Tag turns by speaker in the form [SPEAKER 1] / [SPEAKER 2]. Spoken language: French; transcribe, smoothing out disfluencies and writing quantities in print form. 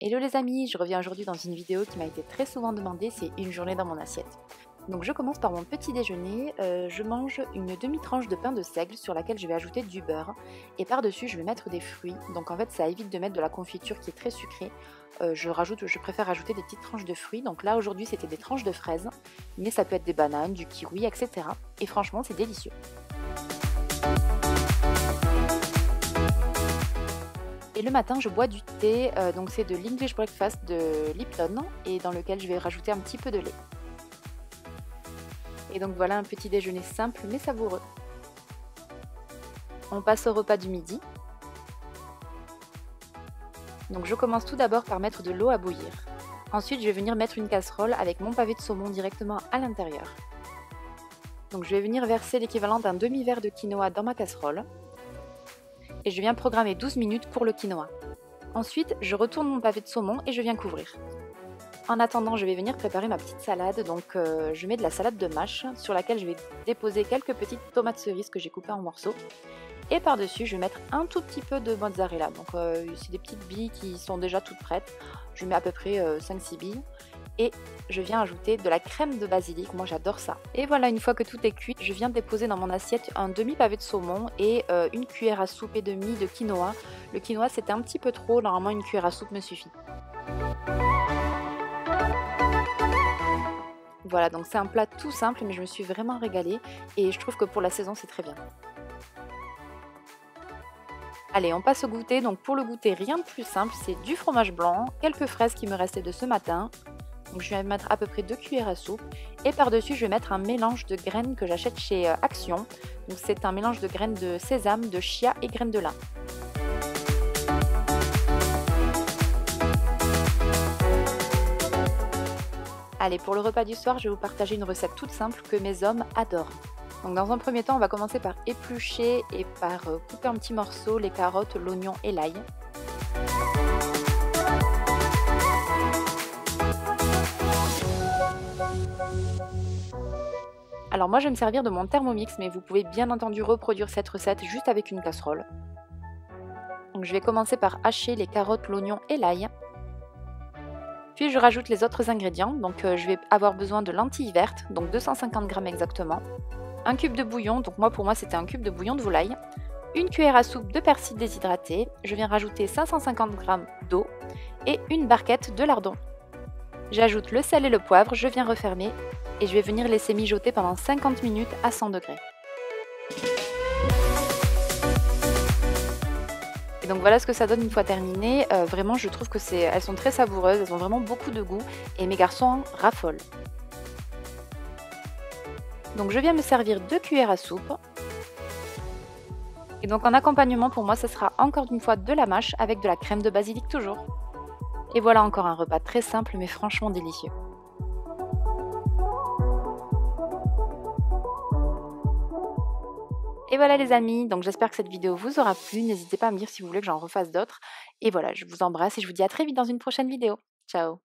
[SPEAKER 1] Hello les amis, je reviens aujourd'hui dans une vidéo qui m'a été très souvent demandée, c'est une journée dans mon assiette. Donc je commence par mon petit déjeuner, je mange une demi-tranche de pain de seigle sur laquelle je vais ajouter du beurre et par-dessus je vais mettre des fruits, donc en fait ça évite de mettre de la confiture qui est très sucrée. Je préfère ajouter des petites tranches de fruits, donc là aujourd'hui c'était des tranches de fraises, mais ça peut être des bananes, du kiwi, etc. Et franchement c'est délicieux. Et le matin, je bois du thé, donc c'est de l'English Breakfast de Lipton, et dans lequel je vais rajouter un petit peu de lait. Et donc voilà un petit déjeuner simple mais savoureux. On passe au repas du midi. Donc je commence tout d'abord par mettre de l'eau à bouillir. Ensuite, je vais venir mettre une casserole avec mon pavé de saumon directement à l'intérieur. Donc je vais venir verser l'équivalent d'un demi-verre de quinoa dans ma casserole. Et je viens programmer 12 minutes pour le quinoa. Ensuite, je retourne mon pavé de saumon et je viens couvrir. En attendant, je vais venir préparer ma petite salade. Donc je mets de la salade de mâche sur laquelle je vais déposer quelques petites tomates cerises que j'ai coupées en morceaux. Et par-dessus, je vais mettre un tout petit peu de mozzarella. Donc c'est des petites billes qui sont déjà toutes prêtes. Je mets à peu près 5-6 billes. Et je viens ajouter de la crème de basilic, moi j'adore ça. Et voilà, une fois que tout est cuit, je viens déposer dans mon assiette un demi-pavé de saumon et une cuillère à soupe et demie de quinoa. Le quinoa c'était un petit peu trop, normalement une cuillère à soupe me suffit. Voilà, donc c'est un plat tout simple mais je me suis vraiment régalée et je trouve que pour la saison c'est très bien. Allez, on passe au goûter. Donc pour le goûter, rien de plus simple, c'est du fromage blanc, quelques fraises qui me restaient de ce matin. Donc je vais mettre à peu près 2 cuillères à soupe et par-dessus je vais mettre un mélange de graines que j'achète chez Action. Donc c'est un mélange de graines de sésame, de chia et graines de lin. Allez, pour le repas du soir, je vais vous partager une recette toute simple que mes hommes adorent. Donc dans un premier temps, on va commencer par éplucher et par couper en petits morceaux les carottes, l'oignon et l'ail. Alors moi je vais me servir de mon Thermomix, mais vous pouvez bien entendu reproduire cette recette juste avec une casserole. Donc je vais commencer par hacher les carottes, l'oignon et l'ail. Puis je rajoute les autres ingrédients, donc je vais avoir besoin de lentilles vertes, donc 250 g exactement. Un cube de bouillon, donc pour moi c'était un cube de bouillon de volaille. Une cuillère à soupe de persil déshydraté, je viens rajouter 550 g d'eau et une barquette de lardons. J'ajoute le sel et le poivre, je viens refermer et je vais venir laisser mijoter pendant 50 minutes à 100 degrés. Et donc voilà ce que ça donne une fois terminé. Vraiment je trouve que elles sont très savoureuses, elles ont vraiment beaucoup de goût et mes garçons en raffolent. Donc je viens me servir 2 cuillères à soupe. Et donc en accompagnement pour moi ça sera encore une fois de la mâche avec de la crème de basilic toujours. Et voilà encore un repas très simple mais franchement délicieux. Et voilà les amis, donc j'espère que cette vidéo vous aura plu, n'hésitez pas à me dire si vous voulez que j'en refasse d'autres. Et voilà, je vous embrasse et je vous dis à très vite dans une prochaine vidéo. Ciao!